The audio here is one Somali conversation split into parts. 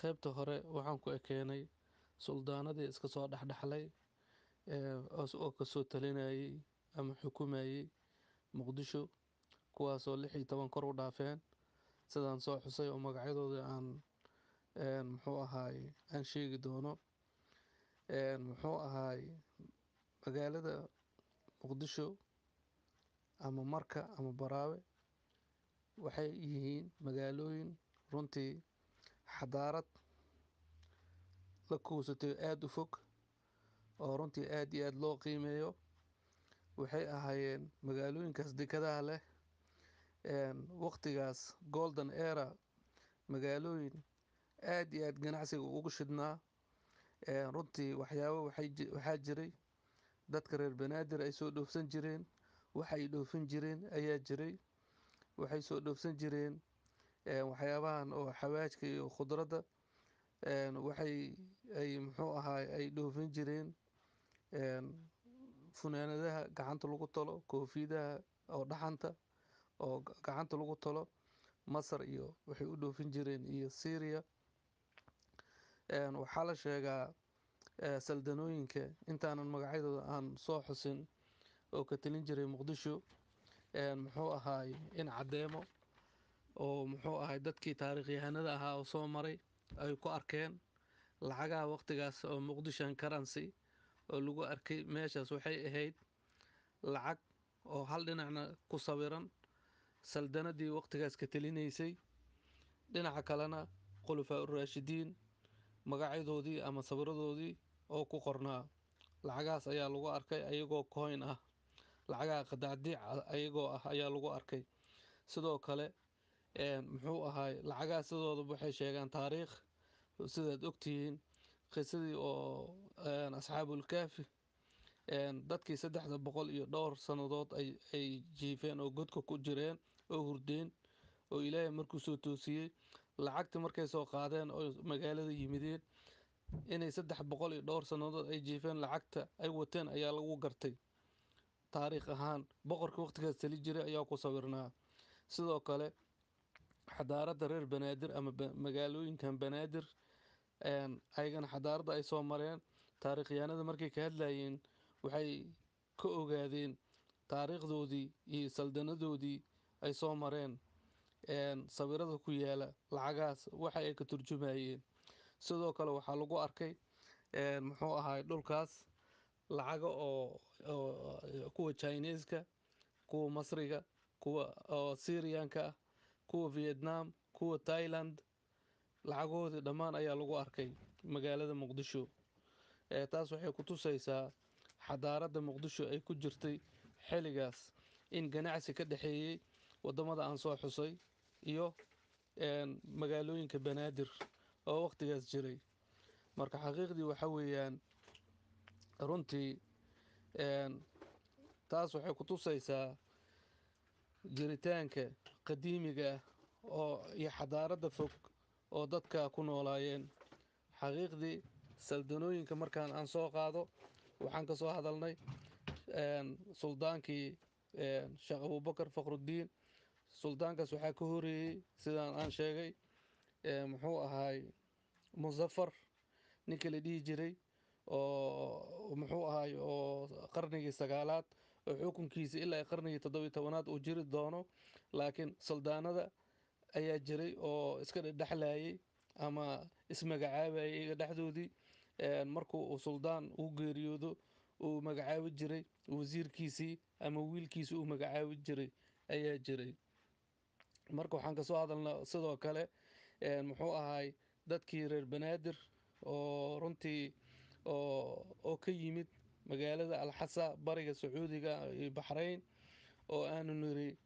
qaybta hore waxaan ku ekeenay suldaanadii iska soo dhexdhexlay oo kasoo talinayay ama xukumayay muqdisho, kuwaasoo 16 kor u dhaafeen sidaan soo xusay oo magacyadooda aan muxuu ahaay aan sheegi doono. muxuu ahaay magaalada muqdisho ama marka ama baraawe waxay yihiin magaalooyin runtii xadaarad la kuusatay aada u fog oo runtii aad iyo aad loo qiimeeyo. waxay ahaayeen magaalooyinkaas dekadaha leh waqtigaas golden era, magaalooyin aad iyo aad ganacsiga ugu shidhnaa. runtii waxyaabo waxaa jiray dadka reer banaadir ay soo dhoofsan jireen, waxa ay dhoofin jireen ayaa jiray. waxay soo dhoofsan jireen waxyaabahan oo xawaajka iyo khudradda. waxay ay muxuu ahaay ay dhoofin jireen funaanadaha gacanta lagu talo, koofidaha oo dhaxanta oo gacanta lagu talo. masar iyo waxay u dhoofin jireen iyo syria. waxaa la sheegaa saldanooyinka intaanan magacyadooda aan soo xusin oo ka talin jiray muqdisho, muxuu ahaay in caddeemo oo muxuu ahaay dadkii taariikhyahanada ahaa oo soo maray ay ku arkeen lacagaha waqtigaas oo muqdishan currency oo lagu arkay meeshaas. waxay ahayd lacag oo hal dhinacna ku sawiran saldanadii waqtigaas ka talinaysay, dhinaca kalena khulafaa uraashidiin magacyadoodii ama sawiradoodii oo ku qornaa. lacagahaas ayaa lagu arkay ayagoo coin ah, lacagaha qadaadiic ayagoo ah ayaa lagu arkay. sidoo kale muxuu ahaay lacagahaas sidooda waxay sheegaan taariikh sidaad ogtihiin qisadii oo asxaabulkaafi, dadkii 300 iyo dhowr sannadood ay jiifeen oo godka ku jireen oo hurdeen oo ilaahay markuu soo toosiyey lacagta markay soo qaadeen oo magaalada yimideen inay 300 iyo dhowr sannadood ay jiifeen, lacagta ay wateen ayaa lagu gartay. taariikh ahaan boqorka waqtigaas tali jiray ayaa ku sawirnaa. sidoo kale xadaaradda reer banaadir ama magaalooyinkan banaadir ayagana xadaaradda ay soo mareen taariikhyahanada markay ka hadlayeen waxay ka ogaadeen taariikhdoodii iyo saldanadoodii ay soo mareen. sawirada ku yaala lacagahaas waxa ay ka turjumayeen. sidoo kale waxaa lagu arkay muxuu ahaay dhulkaas lacaga oo kuwa chineeska, kuwa masriga, kuwa oo syrianka ah, kuwa vietnam, kuwa thailand, lacagahoodii dhammaan ayaa lagu arkay magaalada muqdisho. taas waxay ku tusaysaa xadaaradda muqdisho ay ku jirtay xilligaas in ganacsi ka dhexeeyey waddamada aan soo xusay iyo magaalooyinka banaadir oo waqtigaas jiray. marka xaqiiqdii waxa weeyaan runtii taas waxay ku tusaysaa jiritaanka qadiimiga ah oo iyo xadaaradda fog oo dadka ku noolaayeen. xaqiiqdii saldanooyinka markaan aan soo qaado waxaan ka soo hadalnay suldaankii sheekh abubakar faqruddiin. suldaankaas waxaa ka horeeyey sidaan aan sheegay muxuu ahaay musafar ninka la dhihi jiray oo muxuu ahaay oo qarnigii 9aad oo xukunkiisa ilaa qarnigii 17aad uu jiri doono. laakiin suldaanada ayaa jiray oo iska dhexlayay ama ismagacaabayay iyaga dhexdoodii. markuu uu suldaan uu geeriyoodo uu magacaabi jiray wasiirkiisii ama wiilkiisi uu magacaabi jiray ayaa jiray. marka waxaan ka soo hadalnaa sidoo kale muxuu ahaay dadkii reer banaadir oo runtii oo ka yimid magaalada alxasa bariga sacuudiga iyo baxrayn oo aanu niri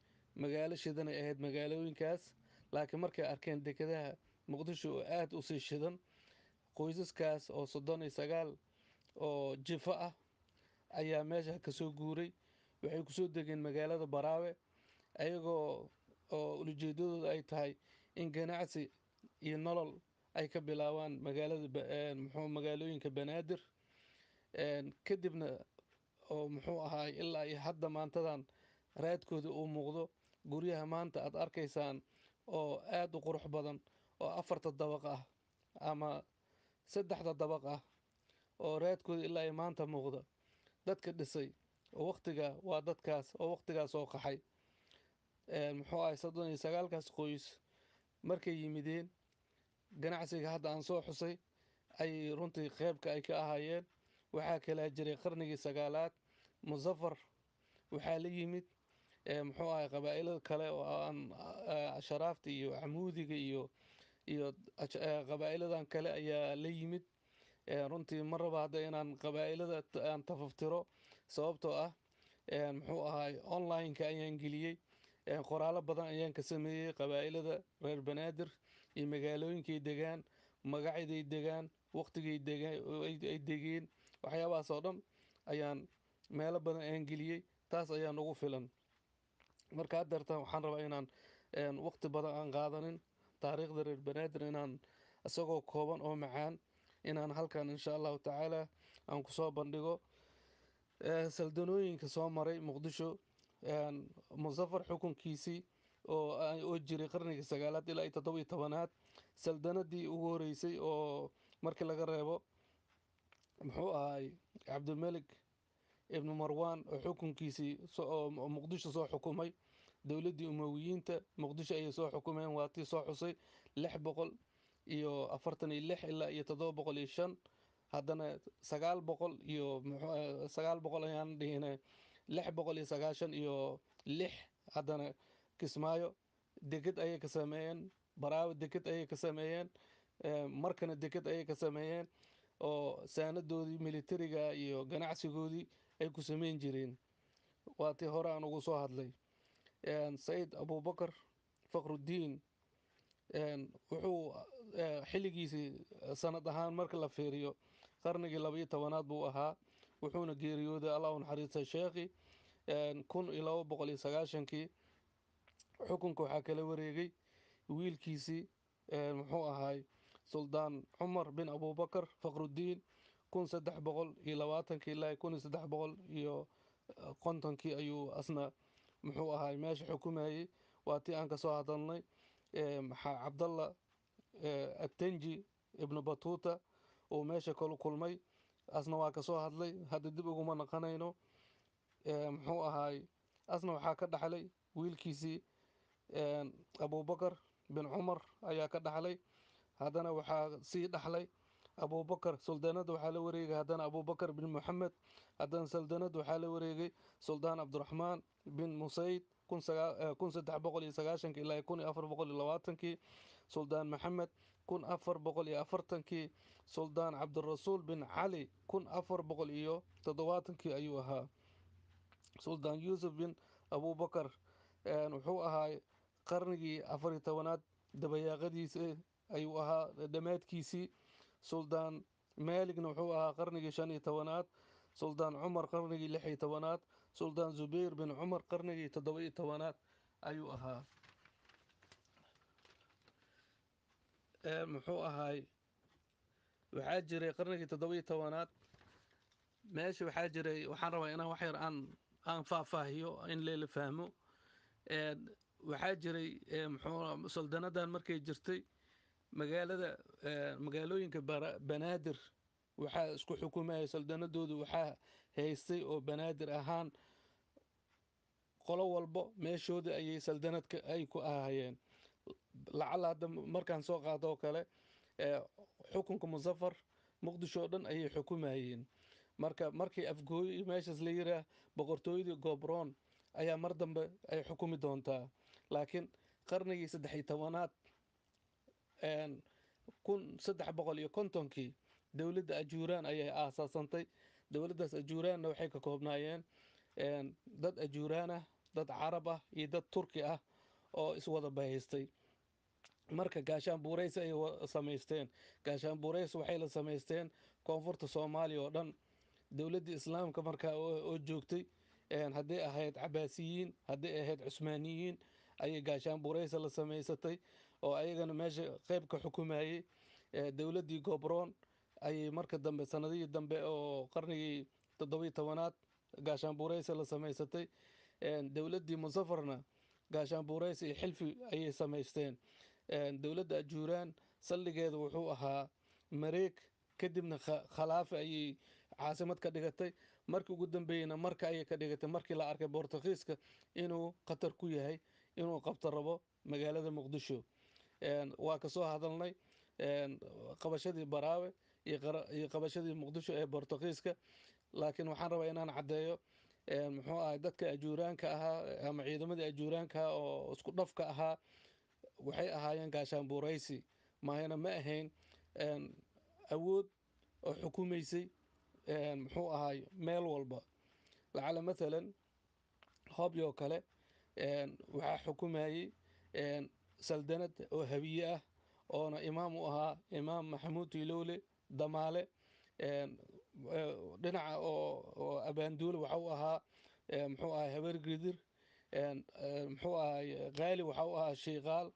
magaalo shidanay ahayd magaalooyinkaas. laakiin markay arkeen dekadaha muqdisho oo aada u sii shidan, qoysaskaas oo 39 oo jifo ah ayaa meesha ka soo guuray. waxay ku soo degeen magaalada baraawe ayagoo oo ujeedadooda ay tahay in ganacsi iyo nolol ay ka bilaabaan magaalooyinka banaadir. kadibna oo muxuu ahaay ilaa iyo hadda maantadan raadkooda uu muuqdo. guryaha maanta aad arkaysaan oo aada u qurux badan oo 4 dabaq ah ama saddexda dabaq ah oo raadkooda ilaa ay maanta muuqda. Dadka dhisay oo waqtiga waa dadkaas oo waqtigaas oo qaxay. Muxuu ahay 39kaas qoys markay yimideen ganacsiga hadda aan soo xusay ay runtii qeybka ay ka ahaayeen. waxaa kalaa jiray qarnigii 9aad Muzaffar waxaa la yimid muxuu ahay qabaa'ilada kale oo aan sharaafta iyo camuudiga iyo qabaa'iladan kale ayaa la yimid. runtii ma raba hadda inaan qabaa'ilada aan tafaftiro sababtoo ah muxuu ahay online-ka ayaan geliyey. qoraallo badan ayaan ka sameeyey qabaa'ilada reer banaadir iyo magaalooyinkay degaan, magacday degaan, waqtigay ay degeen, waxyaabahaas oo dhan ayaan meelo badan ayaan geliyey. taas ayaan ugu filan. marka haddeertan waxaan rabaa inaan waqti badan aan qaadanin taariikhda reer banaadir inaan isagoo kooban oo macaan inaan halkan insha allahu tacaala aan kusoo bandhigo saldanooyinka soo maray muqdisho. Muzaffar xukunkiisii oo jiray qarnigii 9aad ilaa 17aad, saldanadii ugu horeysay oo markii laga reebo muxuu ahay cabdilmalik ibnu marwaan oo xukunkiisii oo muqdisho soo xukumay. dowladdii umawiyiinta muqdisho ayay soo xukumeen, waa tii soo xusay 646 ilaa 705. haddana 900 ayaan dhihina 696 haddana kismaayo deked ayay ka sameeyeen, baraawo deked ayay ka sameeyeen, markana deked ayay ka sameeyeen oo saanadoodii militariga iyo ganacsigoodii ay ku sameyn jireen. waa tii hore aan ugu soo hadlay. sayid abubakar faqruddiin wuxuu xilligiisii sanad ahaan marka la fiiriyo qarnigii 12aad buu ahaa. wuxuuna geeriyooday allah u naxariista sheekhi 1290kii. xukunka waxaa kala wareegay wiilkiisii muxuu ahay suldaan cumar bin abubakar faqruddiin 1320 ilaa 1350 ayuu asna muxuu ahay meesha xukumayey. waa tii aan ka soo hadalnay cabdalla atanji ibnu batuuta uu meesha kala kulmay, asna waa ka soo hadlay, hadda dib uguma naqanayno. muxuu ahay asna waxaa ka dhaxlay wiilkiisii abubakar bin cumar ayaa ka dhaxlay. haddana waxaa sii dhaxlay abubakar. suldaanada waxaa la wareegay haddana abubakar bin moxamed. haddana saldanada waxaa la wareegay suldaan cabdiraxmaan bin musayd 1390 ilaa 1420. suldaan maxamed 1440. suldaan cabdirasuul bin cali 1470 ayuu ahaa. suldaan yuusuf bin abubakar wuxuu ahaa qarnigii 14aad dabayaaqadiisa ayuu ahaa dhammaadkiisii. suldaan maaligna wuxuu ahaa qarnigii 15aad. suldaan cumar qarnigii 16aad. suldaan zubayr bin cumar qarnigii 17aad ayuu ahaa. muxuu ahay waxaa jiray qarnigii 17aad meesha waxaa jiray, waxaan rabaa inaan wax yar aan faahfaahiyo in leela fahmo. waxaa jiray saldanadan markay jirtay magaalooyinka banaadir waxaa isku xukumaya saldanadoodu, waxaa haystay oo banaadir ahaan qolo walbo meeshooda ayay saldanadka ay ku ahayeen. lacala hadda markaan soo qaado oo kale xukunka Muzaffar muqdisho oo dhan ayay xukumayeen. markii afgooy meeshaas la yiraa boqortooyadii gobroon ayaa mar dambe ay xukumi doontaa. laakiin qarnigii 13aad 1350kii dowladda ajuuraan ayay aasaasantay. dowladdaas ajuuraanna waxay ka koobnaayeen dad ajuuraan ah, dad carab ah iyo dad turki ah oo iswada bahaystay. marka gaashaan buurays ay samaysteen. gaashaan buurays waxay la samaysteen koonfurta soomaaliya oo dhan. dowladdii islaamka markaa oo joogtay hadday ahayd cabaasiyiin, hadday ahayd cusmaaniyiin ayay gaashaan buuraysa la samaysatay oo ayagana meesha qayb ka xukumayey. dowladdii gobroon ayay marka dambe sanadihii dambe oo qarnigii 17aad gaashaan buuraysa la samaysatay. dowladdii Muzaffarna gaashaan buurays iyo xilfi ayay samaysteen. dowladda ajuuraan saldhigeeda wuxuu ahaa mareeg, kadibna khalaafe ayay caasimad ka dhigatay. markii ugu dambeeyeyna marka ayay ka dhigatay markii la arkay Boortaqiiska inuu khatar ku yahay inuu qabto rabo magaalada Muqdisho. waa ka soo hadalnay qabashadii Baraawe iyo qabashadii Muqdisho ee Boortaqiiska. laakiin waxaan rabaa inaan caddeeyo muxuu ahay dadka ajuuraanka ahaa ama ciidamadii ajuuraanka ahaa oo isku dhafka ahaa waxay ahaayeen gaashaanbuuraysi maahina ma ahayn awood oo xukumaysay muxuu ahaay meel walba. lacala maalan hobyo kale waxaa xukumayey saldanad oo habiye ah oona imaam u ahaa imaam maxamuud ilowle damaale. dhinaca oo abaanduule waxa u ahaa muxuu ahay habeer gidir. muxuu ahay qaali waxa u ahaa shiiqaal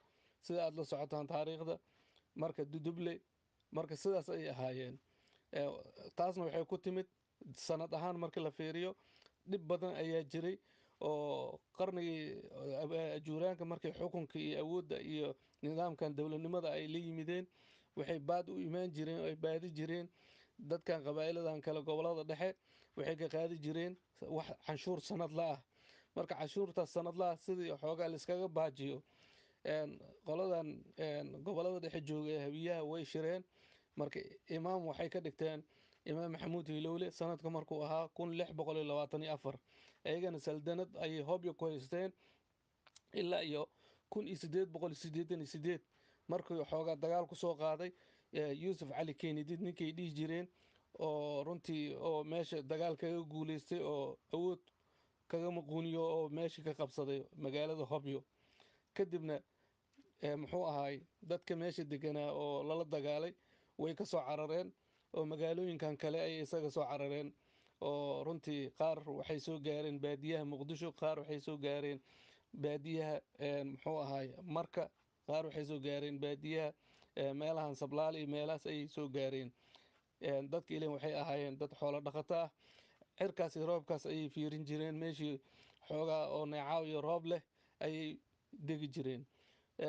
sida aad la socotaan taariikhda. marka duduble marka sidaas ay ahaayeen. taasna waxay ku timid sanad ahaan marka la fiiriyo dhib badan ayaa jiray oo qarnigii ajuuraanka markay xukunka iyo awoodda iyo nidaamkan dowladnimada ay la yimideen waxay baad u imaan jireen oo ay baadi jireen dadkan qabaa'iladan kale gobolada dhexe waxay ka qaadi jireen wax canshuur sanadla ah. marka canshuurtaas sanadla ah sidii xoogaa la iskaga baajiyo qoladan gobolada dhexe jooga ee habiyaha way shireen. marka imaam waxay ka dhigteen imaam maxamuud hilowle sanadka markuu ahaa 1624. ayagana saldanad ayay hobyo ku haysteen ilaa iyo 1888 markii xoogaa dagaal ku soo qaaday yuusuf cali keenidid ninkay dhihi jireen oo runtii oo meesha dagaal kaga guulaystay oo awood kaga maquuniyo oo meesha ka qabsaday magaalada hobyo. kadibna muxuu ahaay dadka meesha deganaa oo lala dagaalay way ka soo carareen oo magaalooyinkan kale ay isaga soo carareen oo runtii qaar waxay soo gaareen baadiyaha Muqdisho, qaar waxay soo gaareen baadiyaha muxuu ahaay marka, qaar waxay soo gaareen baadiyaha meelahan sablaal iyo meelahaas ayay soo gaareen. dadka ileen waxay ahaayeen dad xoolo dhaqato ah. cirkaas iyo roobkaas ayay fiirin jireen meeshii xoogaa oo neecaaw iyo roob leh ayay degi jireen.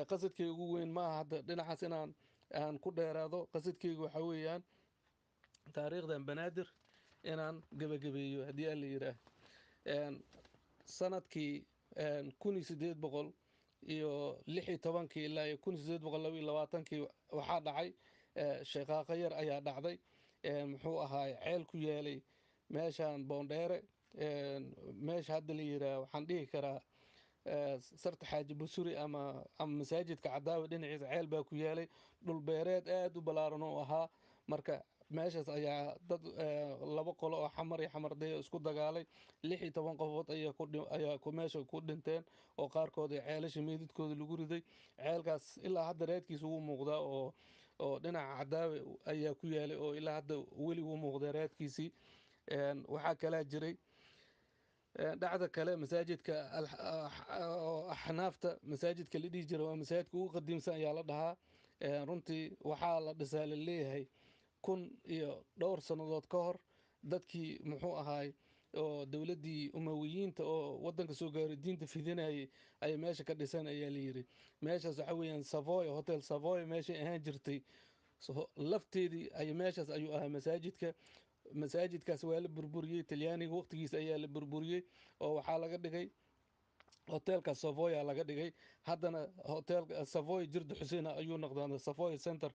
qasadkayga ugu weyn maaha hadda dhinacaas inaan ku dheeraado. qasadkayga waxaa weeyaan taariikhdan banaadir inaan gebagabeeyo haddii aan la yidhaah. sanadkii 1816 ilaa iyo 1822 waxaa dhacay shaqaaqo yar ayaa dhacday muxuu ahaay ceel ku yaalay meeshan Boondheere. meesha hadda la yidhaah waxaan dhihi karaa sarta xaaji busuri ama masaajidka cadaawe dhinaciisa ceel baa ku yaalay. dhul beereed aad u ballaaran oo ahaa. marka meeshaas ayaa dad laba qolo oo xamar iyo xamarday isku dagaalay 16 qofood ayaa meesha ku dhinteen oo qaarkood ceelasha meedidkooda lagu riday. ceelkaas ilaa hadda reedkiisa wuu muuqdaa oo dhinaca cadaawe ayaa ku yaalay oo ilaa hadda weli wuu muuqdaa reedkiisii. waxaa kalaa jiray dhacda kale masaajidka axnaafta masaajidka la dhihi jiray waa masaajidka ugu qadiimsan ayaa la dhahaa. runtii waxaa la dhisaa la leeyahay 1000 iyo dhowr sannadood ka hor dadkii muxuu ahaay oo dowladdii umawiyiinta oo wadanka soo gaaray diinta fidinayay ay meesha ka dhisan ayaa la yiri. meeshaas waxa weeyaan Savoy Hotel Savoy meeshay ahaan jirtay lafteedii ay meeshaas ayuu ahaa masaajidka. masaajidkaas waa la burburiyey talyaaniga waqtigiisa ayaa la burburiyey oo waxaa laga dhigay hotelka Savoy laga dhigay. haddana hotel Savoy jirda Xuseen ayuu noqdaa Savoy Center